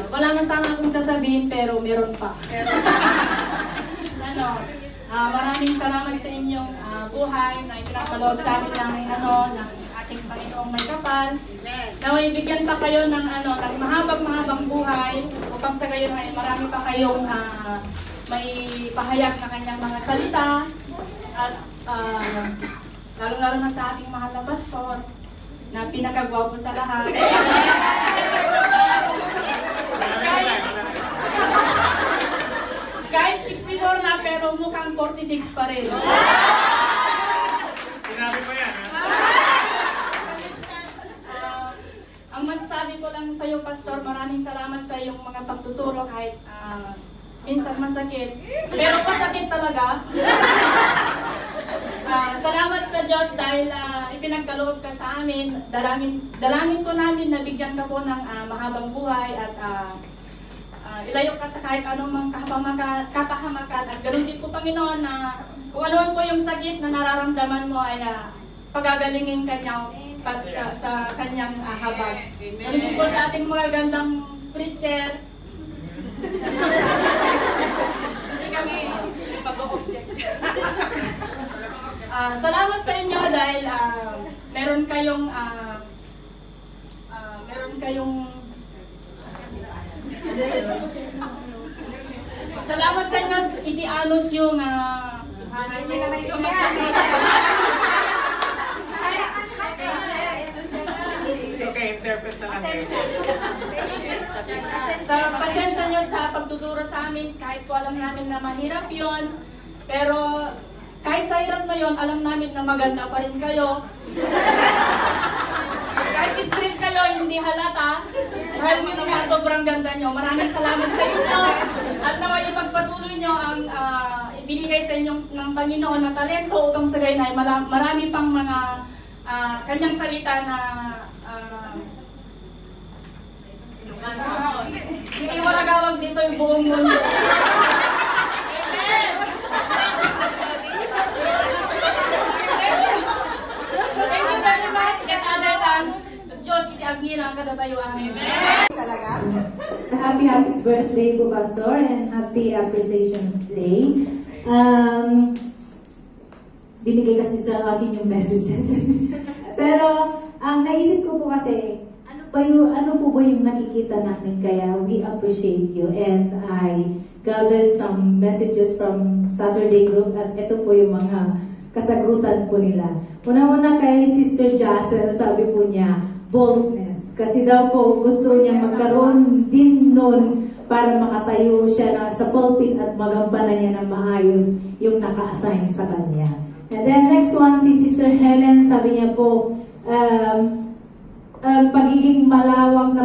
Wala na sana akong sasabihin pero meron pa. Maraming salamat sa inyong buhay na ipinapaloob sa amin ng ating Panginoong may kapal. Naway bigyan pa kayo ng ng mahabang buhay upang sa gayon ay marami pa kayong may pahayag na kanyang mga salita at lalo-lalo na sa ating mahal na pastor na pinakagwapo sa lahat. Kahit 64 na pero mukhang 46 pa rin. Sinabi mo yan, ha? Ang masasabi ko lang sa iyo, Pastor, maraming salamat sa iyong mga pagtuturo kahit minsan masakit. Pero masakit talaga. Salamat sa Diyos dahil ipinagkaloob ka sa amin. Dalangin ko namin na bigyan ka po ng mahabang buhay at ilayo ka sa kahit anong kapahamakan. At ganoon din po, Panginoon, na kung ano po yung sakit na nararamdaman mo ay pagagalingin kanya sa kanyang habag. Ganoon din po sa ating mga gandang preacher. Hindi kami pag-object. Salamat sa inyo dahil meron kayong salamat sa inyo, itianos yung Okay, interpret na lang kayo. sa pasensya nyo sa pagtuturo sa amin, kahit po alam namin na mahirap yon, pero kahit sa hirap na yon, alam namin na maganda pa rin kayo. Kahit stress kayo, hindi halata. Dahil nga sobrang ganda nyo. Maraming salamat sa inyo. At naway ipagpatuloy nyo ang ibinigay sa inyo ng Panginoon na talento upang sa gayon ay marami pang mga kanyang salita na hindi waragawag dito yung buong mundo. Thank you very much. At other than Diyos, iti agnila ang katatayuan. Amen. Happy birthday po, Pastor, and happy Appreciations Day. Binigay kasi sa akin yung messages. Pero, ang naisip ko po kasi, ano po ba yung nakikita natin, kaya we appreciate you. And I gathered some messages from Saturday group at ito po yung mga kasagutan po nila. Una-una kay Sister Jassel, sabi po niya, boldness. Kasi daw po gusto niya magkaroon din nun para makatayo siya sa pulpit at magampanan niya ng maayos yung naka-assign sa kanya. And then next one, si Sister Helen, sabi niya po, pagiging malawak na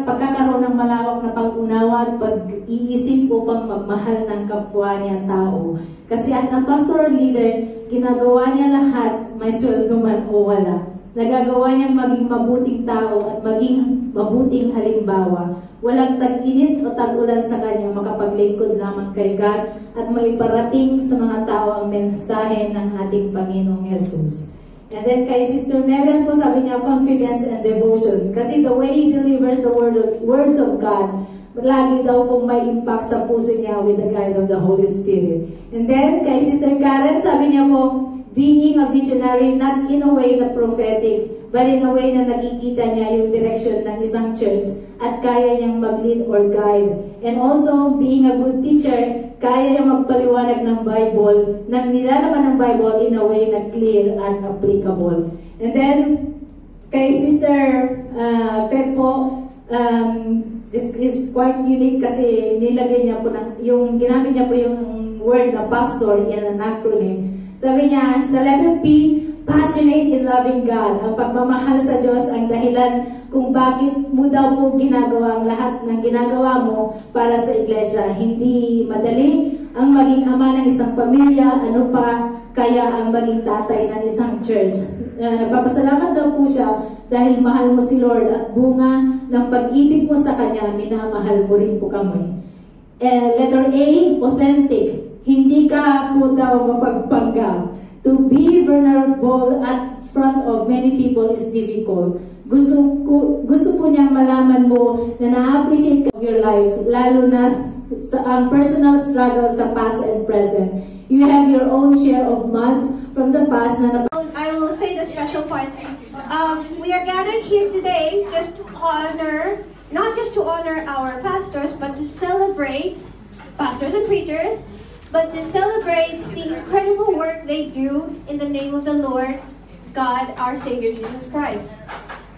pagkakaroon ng malawak na pag-unawa at pag-iisip upang magmahal ng kapwa niya tao. Kasi as a pastor leader, ginagawa niya lahat, may sweldo man o wala. Nagagawa niyang maging mabuting tao at maging mabuting halimbawa. Walang tag-init o tag-ulan sa kanya, makapaglingkod lamang kay God at maiparating sa mga tao ang mensahe ng ating Panginoong Jesus. And then kay Sister Megan po, sabi niya, confidence and devotion. Kasi the way he delivers the words of God, lagi daw pong may impact sa puso niya with the guide of the Holy Spirit. And then kay Sister Karen, sabi niya po, being a visionary, not in a way na prophetic, but in a way na nakikita niya yung direction ng isang church at kaya niyang mag-lead or guide. And also, being a good teacher, kaya niyang magpaliwanag ng Bible, nang nilalaman ng Bible in a way na clear and applicable. And then, kay Sister Feb po, this is quite unique kasi nilagay niya po yung ginamit niya po yung word na pastor, yan ang acronym. Sabi niya, sa letter P, passionate in loving God. Ang pagmamahal sa Diyos ang dahilan kung bakit mo daw po ginagawa ang lahat ng ginagawa mo para sa iglesia. Hindi madali ang maging ama ng isang pamilya, ano pa kaya ang maging tatay ng isang church. Nagpapasalamat daw po siya dahil mahal mo si Lord at bunga ng pag-ibig mo sa Kanya, minamahal mo rin po kami. Letter A, authentic. Hindi ka po daw mapagpanggap. To be vulnerable at front of many people is difficult. Gusto po niyang malaman mo na na-appreciate of your life, lalo na sa ang personal struggles sa past and present. You have your own share of months from the past na I will say the special part. We are gathered here today just to honor, not just to honor our pastors, but to celebrate pastors and preachers, but to celebrate the incredible work they do in the name of the Lord, God, our Savior, Jesus Christ.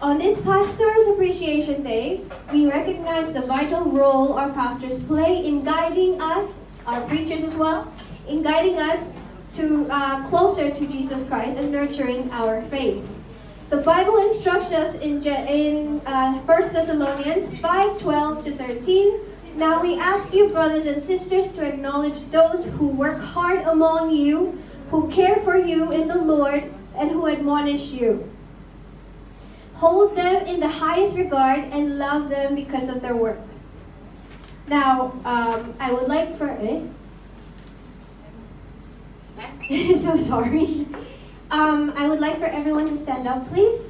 On this Pastors Appreciation Day, we recognize the vital role our pastors play in guiding us, our preachers as well, in guiding us to closer to Jesus Christ and nurturing our faith. The Bible instructs us in 1 Thessalonians 5:12 to 13. Now we ask you, brothers and sisters, to acknowledge those who work hard among you, who care for you in the Lord, and who admonish you. Hold them in the highest regard and love them because of their work. Now, I would like for... so sorry. I would like for everyone to stand up, please.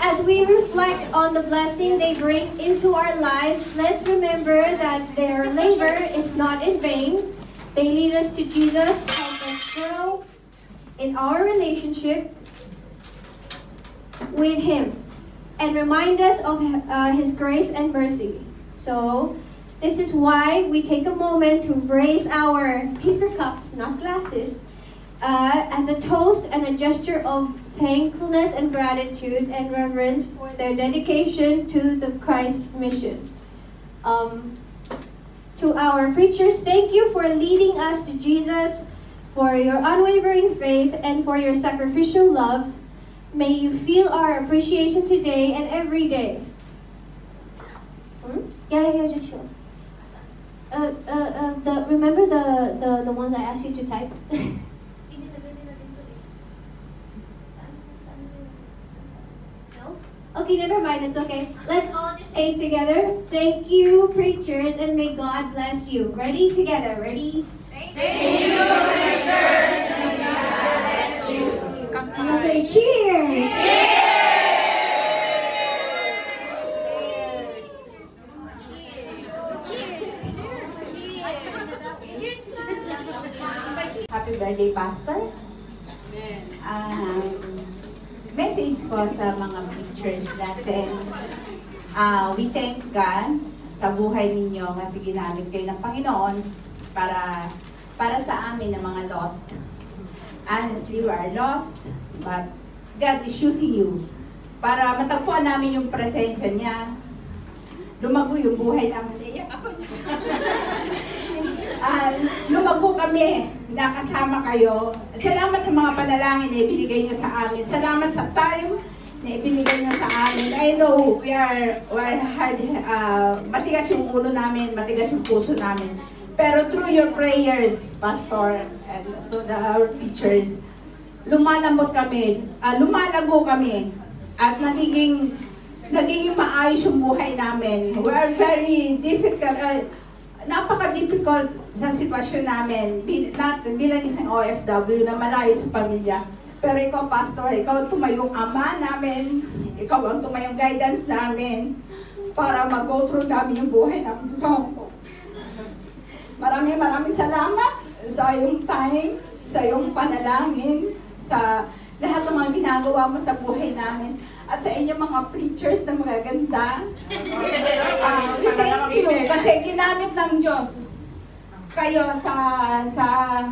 As we reflect on the blessing they bring into our lives, let's remember that their labor is not in vain. They lead us to Jesus, help us grow in our relationship with Him, and remind us of His grace and mercy. So, this is why we take a moment to raise our paper cups, not glasses, as a toast and a gesture of thankfulness and gratitude and reverence for their dedication to the Christ mission. To our preachers, thank you for leading us to Jesus, for your unwavering faith, and for your sacrificial love. May you feel our appreciation today and every day. Yeah, just sure. Remember the one that I asked you to type? No? Okay, never mind, it's okay. Let's all just say it together. Thank you, preachers, and may God bless you. Ready? Together. Ready? Thank you, preachers, and God bless you. And I'll say cheers! Happy birthday, Pastor. Message ko sa mga preachers natin. We thank God sa buhay ninyo kasi ginamit kayo ng Panginoon para sa amin na mga lost. Honestly, we are lost, but God is using you para matagpuan namin yung presensya niya. Lumago yung buhay namin. Lumago kami, nakasama kayo. Salamat sa mga panalangin na ibinigay nyo sa amin. Salamat sa time na ibinigay nyo sa amin. I know we are hard, matigas yung ulo namin, matigas yung puso namin. Pero through your prayers, Pastor, and to our preachers, lumalambot kami, lumalago kami, at nagiging maayos yung buhay namin. We are very difficult, napaka-difficult sa sitwasyon namin, bilang isang OFW na malayo sa pamilya. Pero ikaw, Pastor, ikaw ang tumayong ama namin, ikaw ang tumayong guidance namin para mag-go through namin yung buhay namin sa Hong Kong. Maraming salamat sa iyong time, sa iyong panalangin, sa lahat ng mga ginagawa mo sa buhay namin, at sa inyong mga preachers na magaganda. We thank you kasi ginamit ng Diyos kayo sa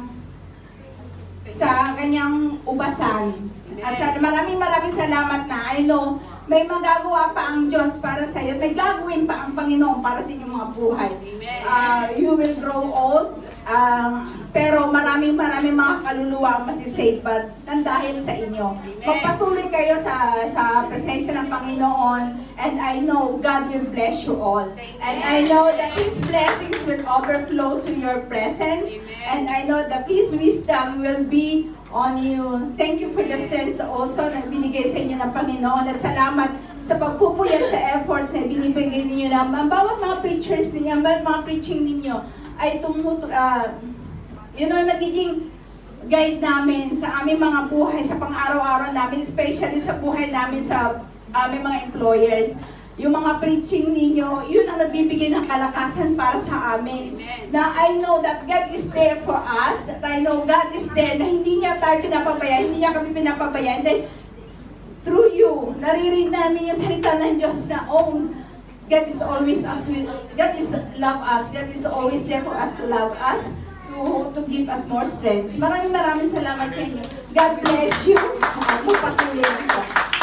kanyang ubasan. At maraming salamat na I know may magagawa pa ang Diyos para sa iyo. May gagawin pa ang Panginoon para sa inyong mga buhay. You will grow old, pero maraming mga kaluluwa ang masisave dahil sa inyo. Magpatuloy kayo sa presensya ng Panginoon, and I know God will bless you all. And I know that His blessings will overflow to your presence, and I know that His wisdom will be on you. Thank you for the strength also na binigay sa inyo ng Panginoon, at salamat sa pagpupuyat sa efforts na binibigay ninyo ng bawat mga preachers ninyo, bawat mga preaching ninyo. ay nagiging guide namin sa aming mga buhay, sa pang-araw-araw namin, especially sa buhay namin sa aming mga employers. Yung mga preaching ninyo, yun ang nagbibigay ng kalakasan para sa amin. Na I know that God is there for us, that I know God is there, na hindi niya tayo pinapabayaan, hindi niya kami pinapabayaan. Dahil through you, naririnig namin yung salita ng Diyos na, God is always us, God is love us, God is always there for us to love us, to give us more strength. Maraming salamat sa inyo. God bless you. Magpatuloy po.